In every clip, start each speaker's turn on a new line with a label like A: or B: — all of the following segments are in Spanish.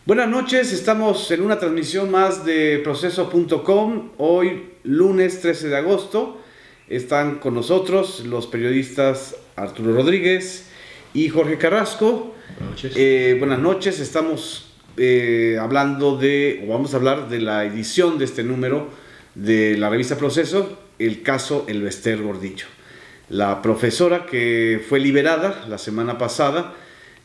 A: Buenas noches, estamos en una transmisión más de Proceso.com. Hoy, lunes 13 de agosto, están con nosotros los periodistas Arturo Rodríguez y Jorge Carrasco.
B: Buenas noches.
A: Buenas noches, estamos vamos a hablar de la edición de este número de la revista Proceso, el caso Elbester Gordillo. La profesora que fue liberada la semana pasada,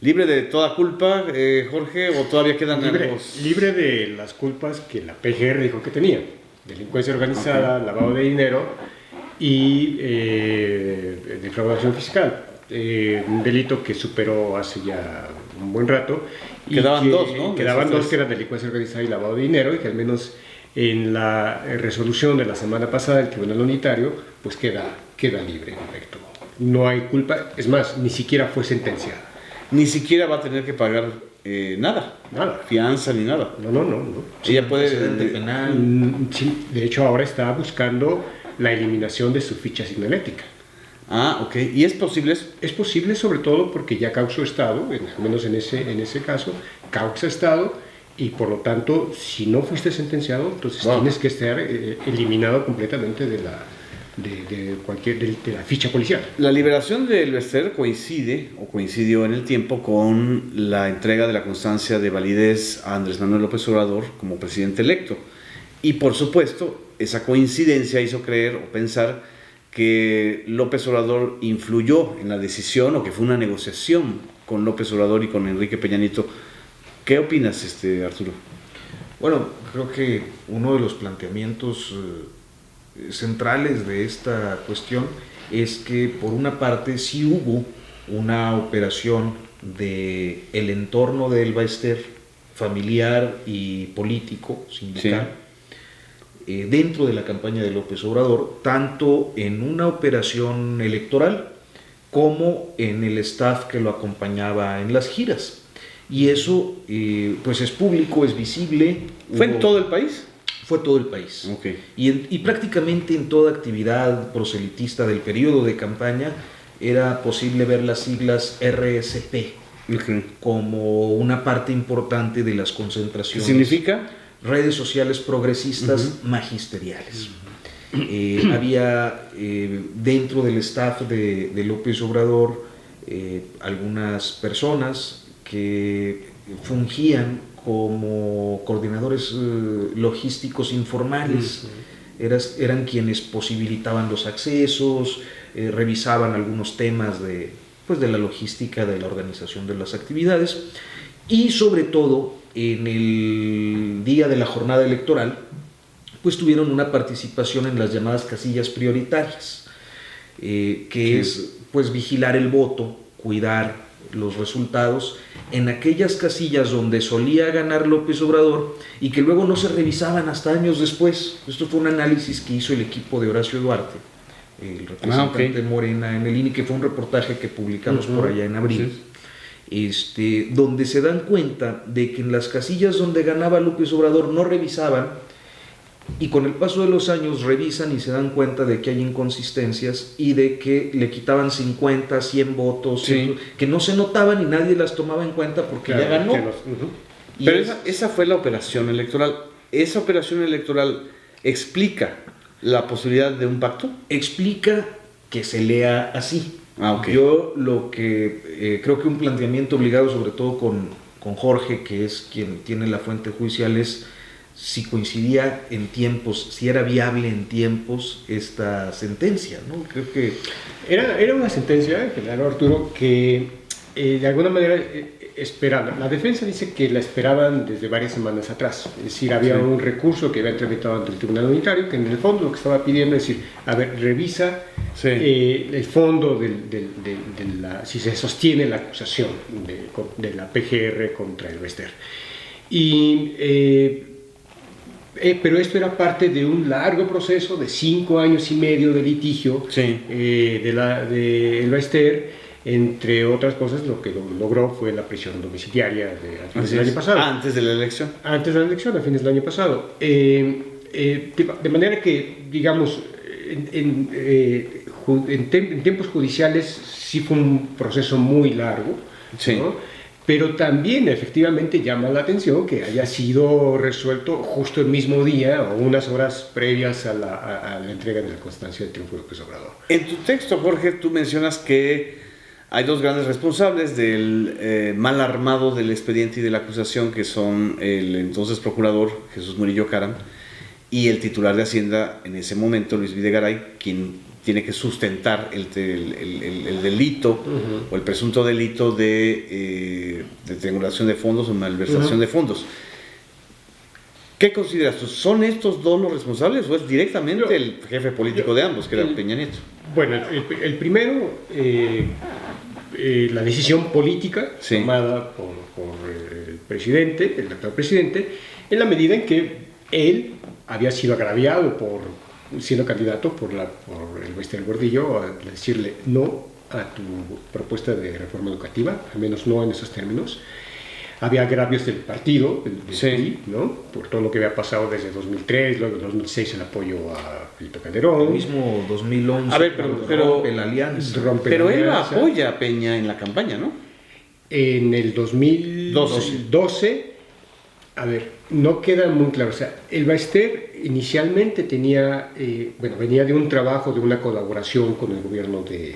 A: ¿libre de toda culpa, Jorge, o todavía quedan algo?
B: Libre de las culpas que la PGR dijo que tenía: delincuencia organizada, lavado de dinero y defraudación fiscal. Un delito que superó hace ya un buen rato.
A: Quedaban dos, ¿no?
B: Quedaban dos, que eran delincuencia organizada y lavado de dinero, y que al menos en la resolución de la semana pasada del Tribunal Unitario, pues queda libre, en efecto. No hay culpa, es más, ni siquiera fue sentenciada.
A: Ni siquiera va a tener que pagar nada, fianza ni nada.
B: No.
A: Ella puede...
C: penal.
B: Sí, de hecho ahora está buscando la eliminación de su ficha signalética.
A: Ah, ok. ¿Y es posible eso?
B: Es posible, sobre todo porque ya causó estado, al menos en ese caso, causa estado, y por lo tanto, si no fuiste sentenciado, entonces tienes que estar eliminado completamente de la ficha policial.
A: La liberación de Elbester coincidió en el tiempo con la entrega de la constancia de validez a Andrés Manuel López Obrador como presidente electo. Y por supuesto, esa coincidencia hizo creer o pensar que López Obrador influyó en la decisión, o que fue una negociación con López Obrador y con Enrique Peña Nieto. ¿Qué opinas, Arturo?
C: Bueno, creo que uno de los planteamientos centrales de esta cuestión es que, por una parte, sí hubo una operación del entorno de Elbester, familiar y político, sindical, dentro de la campaña de López Obrador, tanto en una operación electoral como en el staff que lo acompañaba en las giras. Y eso pues es público, es visible.
A: ¿Fue en todo el país?
C: Fue todo el país.
A: Okay.
C: Y prácticamente en toda actividad proselitista del periodo de campaña era posible ver las siglas RSP como una parte importante de las concentraciones.
A: ¿Qué significa?
C: Redes sociales progresistas magisteriales. Había dentro del staff de López Obrador algunas personas que fungían como coordinadores logísticos informales. Eran quienes posibilitaban los accesos, revisaban algunos temas de la logística de la organización de las actividades, y sobre todo en el día de la jornada electoral pues tuvieron una participación en las llamadas casillas prioritarias, que es pues vigilar el voto, cuidar los resultados en aquellas casillas donde solía ganar López Obrador y que luego no se revisaban hasta años después. Esto fue un análisis que hizo el equipo de Horacio Duarte, el representante de Morena en el INE, que fue un reportaje que publicamos por allá en abril, donde se dan cuenta de que en las casillas donde ganaba López Obrador no revisaban, y con el paso de los años revisan y se dan cuenta de que hay inconsistencias y de que le quitaban 50, 100 votos, que no se notaban y nadie las tomaba en cuenta porque ya ganó.
A: Pero esa fue la operación electoral. ¿Esa operación electoral explica la posibilidad de un pacto?
C: Explica que se lea así.
A: Okay.
C: Yo lo que creo que un planteamiento obligado, sobre todo con Jorge, que es quien tiene la fuente judicial, es si coincidía en tiempos, si era viable en tiempos esta sentencia, ¿no? Creo que
B: era una sentencia, general Arturo, que de alguna manera esperaban. La defensa dice que la esperaban desde varias semanas atrás. Es decir, había un recurso que había tramitado ante el Tribunal Unitario, que en el fondo lo que estaba pidiendo es decir, a ver, revisa el fondo si se sostiene la acusación de la PGR contra Elbester. Pero esto era parte de un largo proceso de 5 años y medio de litigio de Elbester. Entre otras cosas, lo que logró fue la prisión domiciliaria a fines del año pasado.
A: Antes de la elección.
B: Antes de la elección, a fines del año pasado. De manera que, digamos, en tiempos judiciales sí fue un proceso muy largo, ¿no? Pero también efectivamente llama la atención que haya sido resuelto justo el mismo día o unas horas previas a la entrega de la constancia del triunfo de López Obrador.
A: En tu texto, Jorge, tú mencionas que hay dos grandes responsables del mal armado del expediente y de la acusación, que son el entonces procurador Jesús Murillo Caram y el titular de Hacienda en ese momento, Luis Videgaray, quien tiene que sustentar el delito o el presunto delito de triangulación de fondos o malversación de fondos. ¿Qué consideras tú? ¿Son estos dos los responsables o es directamente el jefe político de ambos, que era Peña Nieto?
B: Bueno, el primero, la decisión política tomada por el presidente, el actual presidente, en la medida en que él había sido agraviado siendo candidato por el Bester Gordillo, a decirle no a tu propuesta de reforma educativa, al menos no en esos términos. Había agravios del partido, del PRI, ¿no? Por todo lo que había pasado desde 2003, luego en 2006 el apoyo a Felipe Calderón.
C: El mismo 2011,
A: a ver, pero
C: rompe la alianza.
A: Pero él apoya a Peña en la campaña, ¿no?
B: En el 2012, a ver, no queda muy claro. O sea, el Bester inicialmente venía de un trabajo, de una colaboración con el gobierno de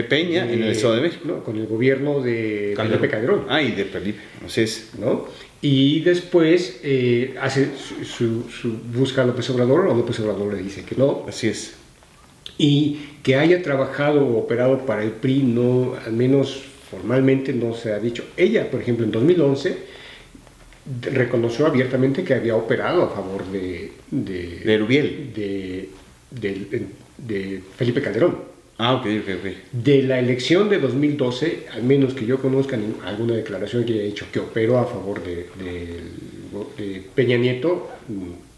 A: Peña en el Estado de México.
B: No, con el gobierno de Felipe Calderón.
A: Y de Felipe, así es.
B: ¿No? Y después hace busca a López Obrador, o López Obrador le dice que no.
A: Así es.
B: Y que haya trabajado o operado para el PRI, no, al menos formalmente no se ha dicho. Ella, por ejemplo, en 2011 reconoció abiertamente que había operado a favor de
A: Erubiel.
B: De Felipe Calderón.
A: Ok.
B: De la elección de 2012, al menos que yo conozca alguna declaración que haya dicho que operó a favor de Peña Nieto,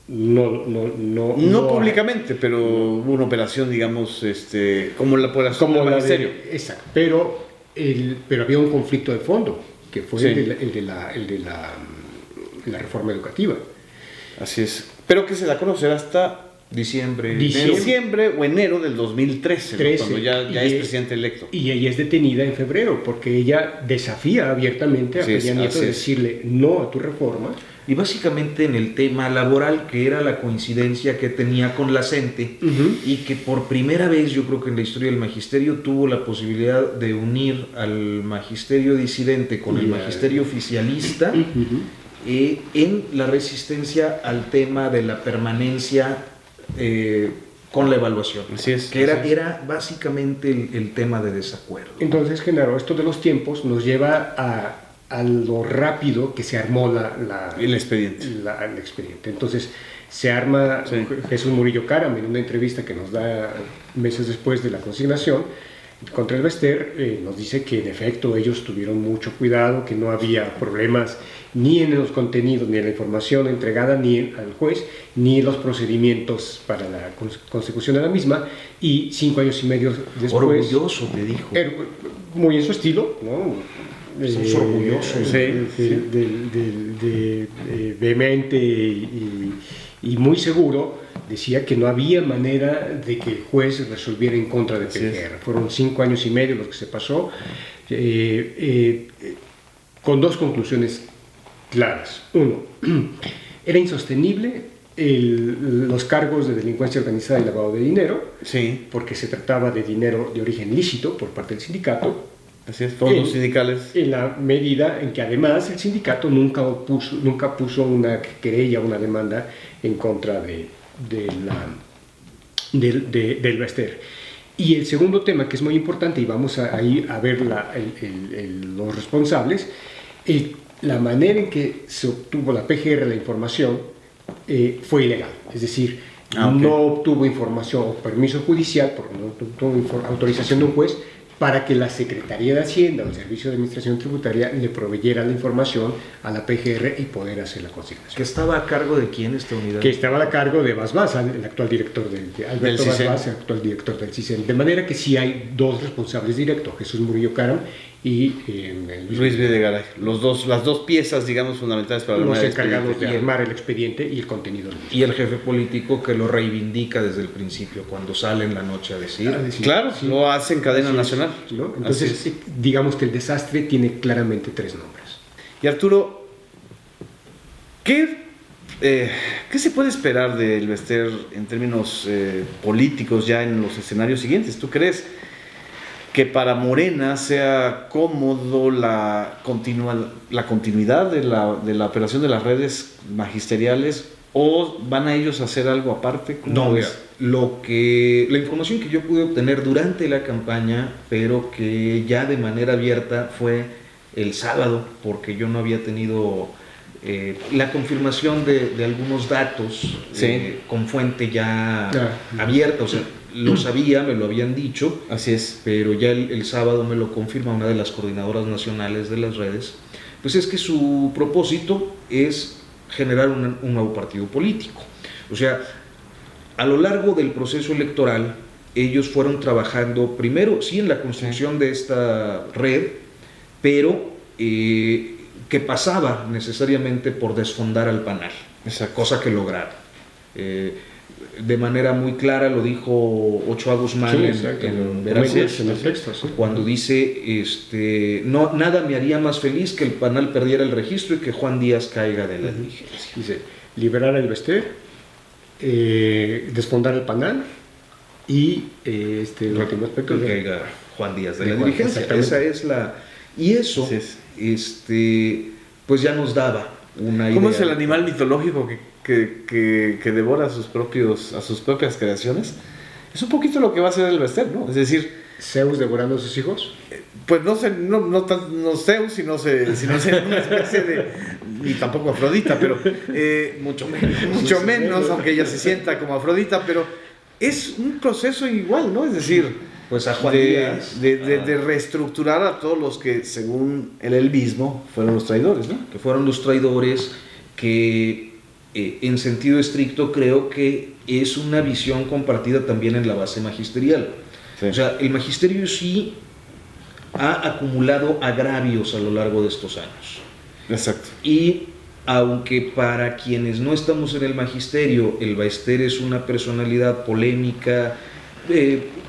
B: no
A: públicamente, pero hubo una operación, digamos, como la del ministerio.
B: Exacto, pero había un conflicto de fondo, que fue el de la reforma educativa.
A: Así es, pero que se da a conocer hasta diciembre o enero del 2013, cuando ya es presidente electo.
B: Y ella es detenida en febrero, porque ella desafía abiertamente a Peña Nieto a decirle no a tu reforma.
C: Y básicamente en el tema laboral, que era la coincidencia que tenía con la CENTE, y que por primera vez, yo creo que en la historia del magisterio, tuvo la posibilidad de unir al magisterio disidente con el magisterio oficialista en la resistencia al tema de la permanencia con la evaluación.
A: Así es.
C: Que era básicamente el tema de desacuerdo.
B: Entonces, Genaro, esto de los tiempos nos lleva a lo rápido que se armó
A: el expediente.
B: El expediente. Entonces, se arma Jesús Murillo Caram en una entrevista que nos da meses después de la consignación contra el Bester, nos dice que en efecto ellos tuvieron mucho cuidado, que no había problemas ni en los contenidos, ni en la información entregada, ni al juez, ni en los procedimientos para la consecución de la misma, y 5 años y medio después...
C: Orgulloso, te dijo.
B: Muy en su estilo, ¿no?
C: Somos orgullosos.
B: De vehemente y muy seguro, decía que no había manera de que el juez resolviera en contra de PGR. Fueron 5 años y medio los que se pasó, con dos conclusiones claras. Uno, era insostenible los cargos de delincuencia organizada y lavado de dinero, porque se trataba de dinero de origen lícito por parte del sindicato.
A: Así es, fondos sindicales.
B: En la medida en que además el sindicato nunca puso una querella, una demanda en contra del Bester. Y el segundo tema, que es muy importante, y vamos a ver los responsables, la manera en que se obtuvo la PGR la información fue ilegal. Es decir, no obtuvo información o permiso judicial, porque no obtuvo autorización de un juez, para que la Secretaría de Hacienda o el Servicio de Administración Tributaria le proveyera la información a la PGR y poder hacer la consignación.
C: ¿Que estaba a cargo de quién esta unidad?
B: Que estaba a cargo de Bas, el actual director Alberto Bas, el actual director del CISEN. De manera que sí hay dos responsables directos, Jesús Murillo Caram y
A: Luis Videgaray. Las dos piezas, digamos, fundamentales para
B: los encargados de armar el expediente y el contenido del mismo.
C: Y el jefe político que lo reivindica desde el principio, cuando sale en la noche a decir.
A: Claro, lo hace en cadena nacional.
B: ¿No? Entonces, digamos que el desastre tiene claramente 3 nombres.
A: Y Arturo, ¿qué se puede esperar de Elvester en términos políticos ya en los escenarios siguientes? ¿Tú crees que para Morena sea cómodo la continuidad de la operación de las redes magisteriales, o van a ellos hacer algo aparte?
C: No, mira, la información que yo pude obtener durante la campaña, pero que ya de manera abierta, fue el sábado, porque yo no había tenido la confirmación de algunos datos con fuente ya abierta, o sea, lo sabía, me lo habían dicho.
A: Así es.
C: Pero ya el sábado me lo confirma una de las coordinadoras nacionales de las redes, pues es que su propósito es generar un nuevo partido político. O sea, a lo largo del proceso electoral, ellos fueron trabajando primero, sí, en la construcción de esta red, pero que pasaba necesariamente por desfondar al PANAL.
A: Esa
C: cosa que lograron. De manera muy clara lo dijo Ochoa Guzmán en Veracruz,
B: en el texto, sí.
C: Cuando dice, no, nada me haría más feliz que el PANAL perdiera el registro y que Juan Díaz caiga de la dirigencia.
B: Dice, liberar a Elvester, desfondar el PANAL y el último aspecto
C: que caiga Juan Díaz de la dirigencia. Esa es la... Y eso, pues ya nos daba una idea.
A: ¿Cómo es el animal mitológico que devora a sus propias creaciones? Es un poquito lo que va a hacer Elvester, ¿no? Es decir,
B: ¿Zeus devorando a sus hijos?
A: Pues no Zeus, sino una especie de... Ni tampoco Afrodita, pero... mucho menos, aunque ella se sienta como Afrodita, pero es un proceso igual, ¿no? Es decir...
C: Pues a Juan Díaz,
A: de reestructurar a todos los que, según él mismo, fueron los traidores, ¿no?
C: Que fueron los traidores, que en sentido estricto creo que es una visión compartida también en la base magisterial. Sí. O sea, el magisterio sí ha acumulado agravios a lo largo de estos años.
A: Exacto.
C: Y aunque para quienes no estamos en el magisterio, Elvester es una personalidad polémica,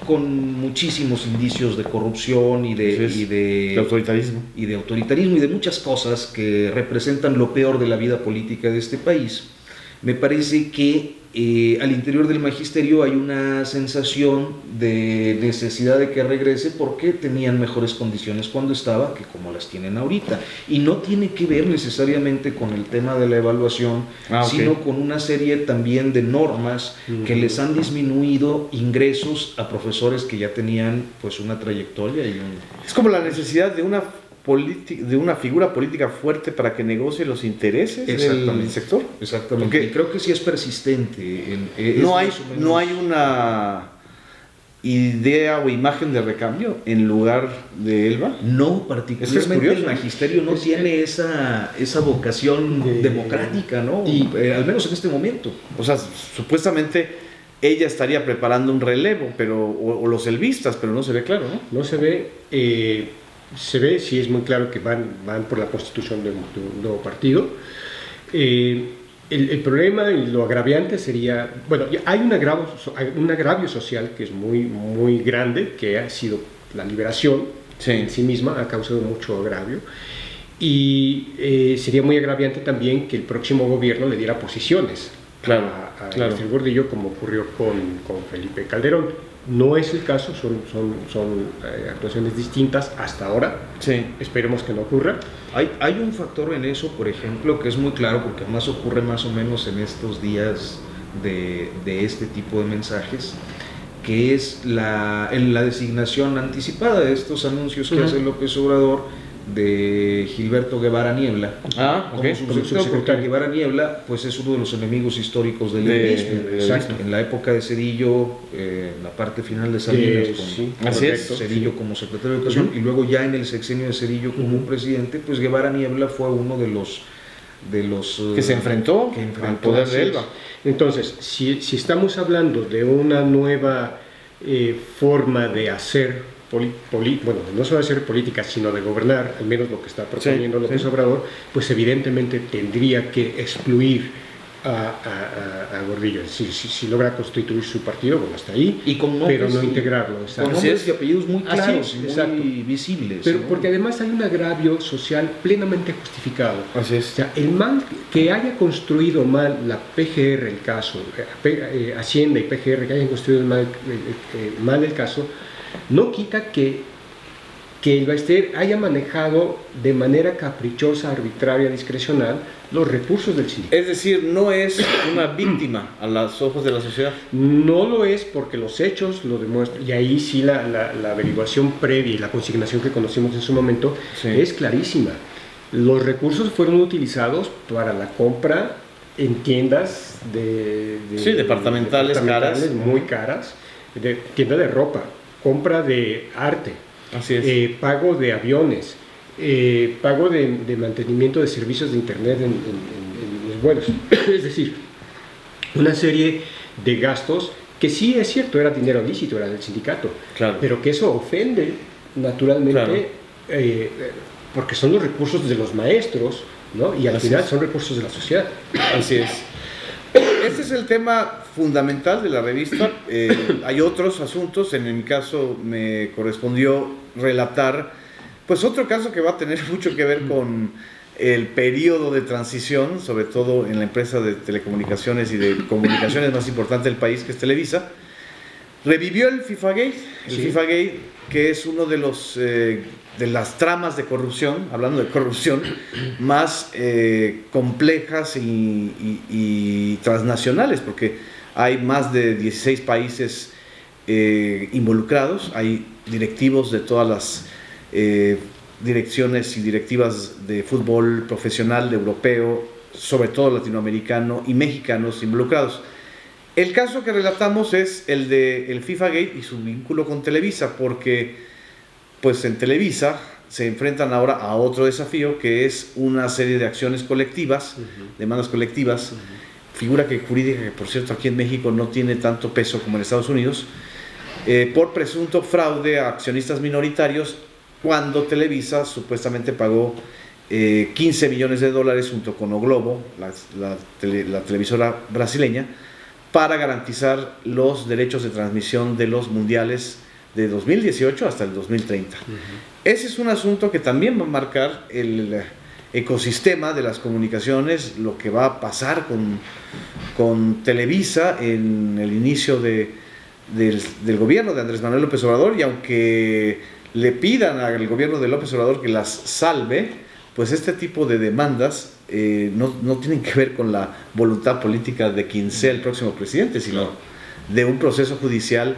C: con muchísimos indicios de corrupción y de
A: autoritarismo
C: y de muchas cosas que representan lo peor de la vida política de este país, me parece que al interior del magisterio hay una sensación de necesidad de que regrese porque tenían mejores condiciones cuando estaba que como las tienen ahorita, y no tiene que ver necesariamente con el tema de la evaluación, sino con una serie también de normas que les han disminuido ingresos a profesores que ya tenían pues una trayectoria
A: es como la necesidad de una figura política fuerte para que negocie los intereses del sector.
C: Exactamente. Porque, y creo que sí es persistente.
A: No hay una idea o imagen de recambio en lugar de Elba.
C: No, particularmente el magisterio no tiene esa vocación democrática, ¿no?
B: Y
C: al menos en este momento.
A: O sea, supuestamente ella estaría preparando un relevo, o los elvistas, pero no se ve claro, ¿no?
B: No se ve. Se ve, sí es muy claro que van por la constitución de un nuevo partido. El problema y lo agraviante sería, bueno, hay un agravio social que es muy, muy grande, que ha sido la liberación en sí misma, ha causado mucho agravio, y sería muy agraviante también que el próximo gobierno le diera posiciones a Elvester Gordillo, como ocurrió con Felipe Calderón. No es el caso, son actuaciones distintas hasta ahora.
A: Sí.
B: Esperemos que no ocurra.
C: Hay un factor en eso, por ejemplo, que es muy claro, porque además ocurre más o menos en estos días de este tipo de mensajes, que es en la designación anticipada de estos anuncios que hace López Obrador de Gilberto Guevara Niebla como subsecretario, porque Guevara Niebla pues es uno de los enemigos históricos del
B: exacto.
C: En la época de Cedillo, en la parte final de Salinas, Cedillo como secretario de Educación, y luego ya en el sexenio de Cedillo como presidente, pues Guevara Niebla fue uno de los
A: que se enfrentó al poder de Elba.
B: Entonces, si estamos hablando de una nueva forma de hacer bueno, no solo hacer política, sino de gobernar, al menos lo que está proponiendo López Obrador, pues evidentemente tendría que excluir a Gordillo. Es decir, si logra constituir su partido, bueno, hasta ahí,
C: y con nombres,
B: pero no integrarlo.
C: Con nombres y apellidos muy claros y
B: exacto.
C: muy visibles.
B: Pero
C: ¿no?
B: porque además hay un agravio social plenamente justificado.
A: Así es.
B: O sea, el mal que haya construido mal la PGR el caso, Hacienda y PGR que hayan construido mal el caso, no quita que el Ballester haya manejado de manera caprichosa, arbitraria, discrecional los recursos del sindicato.
A: Es decir, no es una víctima a los ojos de la sociedad.
B: No lo es porque los hechos lo demuestran, y ahí sí la averiguación previa y la consignación que conocimos en su momento es clarísima. Los recursos fueron utilizados para la compra en tiendas
A: departamentales caras,
B: muy caras, tiendas de ropa, compra de arte.
A: Así es.
B: Pago de aviones, pago de mantenimiento de servicios de internet en los vuelos. Es decir, una serie de gastos que sí es cierto, era dinero lícito, era del sindicato,
A: claro,
B: pero que eso ofende naturalmente, claro, porque son los recursos de los maestros, ¿no? Y al final son recursos de la sociedad.
A: Así es. Este es el tema fundamental de la revista. Hay otros asuntos. En mi caso me correspondió relatar pues otro caso que va a tener mucho que ver con el periodo de transición, sobre todo en la empresa de telecomunicaciones y de comunicaciones más importante del país, que es Televisa. Revivió el FIFA-Gate, FIFA-Gate, que es uno de las tramas de corrupción, hablando de corrupción, más complejas y transnacionales, porque hay más de 16 países involucrados, hay directivos de todas las direcciones y directivas de fútbol profesional, de europeo, sobre todo latinoamericano y mexicanos involucrados. El caso que relatamos es el de el FIFA-Gate y su vínculo con Televisa, porque pues en Televisa se enfrentan ahora a otro desafío, que es una serie de acciones colectivas, demandas colectivas, figura jurídica que por cierto aquí en México no tiene tanto peso como en Estados Unidos, por presunto fraude a accionistas minoritarios, cuando Televisa supuestamente pagó $15 millones junto con O Globo, la televisora brasileña, para garantizar los derechos de transmisión de los mundiales de 2018 hasta el 2030. Ese es un asunto que también va a marcar el ecosistema de las comunicaciones, lo que va a pasar con Televisa en el inicio del gobierno de Andrés Manuel López Obrador, y aunque le pidan al gobierno de López Obrador que las salve, pues este tipo de demandas no tienen que ver con la voluntad política de quien sea el próximo presidente, sino de un proceso judicial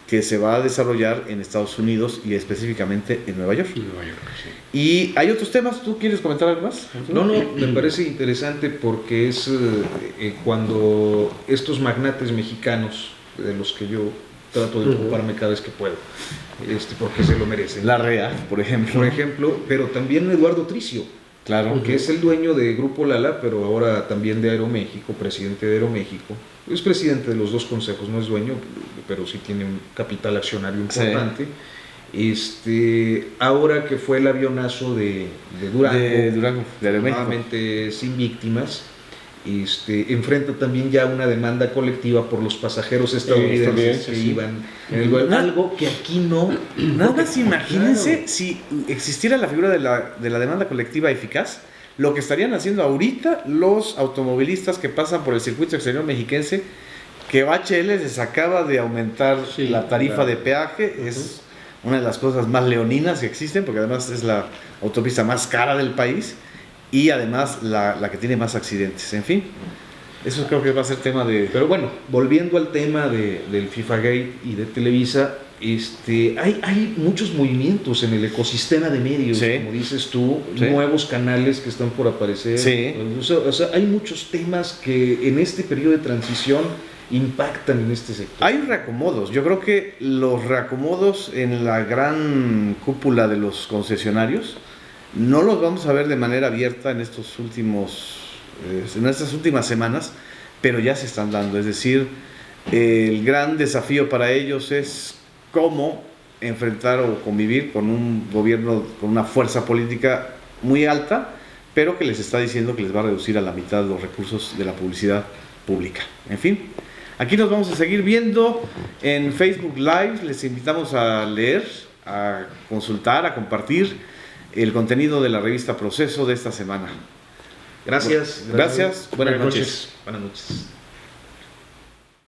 A: que se va a desarrollar en Estados Unidos y específicamente en Nueva York. Y hay otros temas. ¿Tú quieres comentar algo más?
C: No, me parece interesante porque es cuando estos magnates mexicanos, de los que yo trato de ocuparme cada vez que puedo, porque se lo merecen.
A: La REA, por ejemplo.
C: Pero también Eduardo Tricio,
A: claro,
C: que es el dueño de Grupo Lala, pero ahora también de Aeroméxico, presidente de Aeroméxico. Es presidente de los dos consejos, no es dueño, pero sí tiene un capital accionario importante. Ahora que fue el avionazo de Durango,
A: de Aeroméxico,
C: nuevamente sin víctimas, enfrenta también ya una demanda colectiva por los pasajeros estadounidenses que iban en el vuelo. Algo que aquí no.
A: Nada más imagínense si existiera la figura de la demanda colectiva eficaz, lo que estarían haciendo ahorita los automovilistas que pasan por el circuito exterior mexiquense, que OHL les acaba de aumentar la tarifa de peaje. Es una de las cosas más leoninas que existen, porque además es la autopista más cara del país y además la que tiene más accidentes. En fin, eso creo que va a ser tema de...
C: Pero bueno, volviendo al tema del FIFA-Gate y de Televisa, hay muchos movimientos en el ecosistema de medios, como dices tú, nuevos canales que están por aparecer. O sea, hay muchos temas que en este periodo de transición impactan en este sector.
A: Hay reacomodos. Yo creo que los reacomodos en la gran cúpula de los concesionarios no los vamos a ver de manera abierta en estas últimas semanas, pero ya se están dando. Es decir, el gran desafío para ellos es cómo enfrentar o convivir con un gobierno con una fuerza política muy alta, pero que les está diciendo que les va a reducir a la mitad los recursos de la publicidad pública. En fin, aquí nos vamos a seguir viendo en Facebook Live. Les invitamos a leer, a consultar, a compartir el contenido de la revista Proceso de esta semana.
C: Gracias.
A: Gracias. Buenas noches.
C: Buenas noches.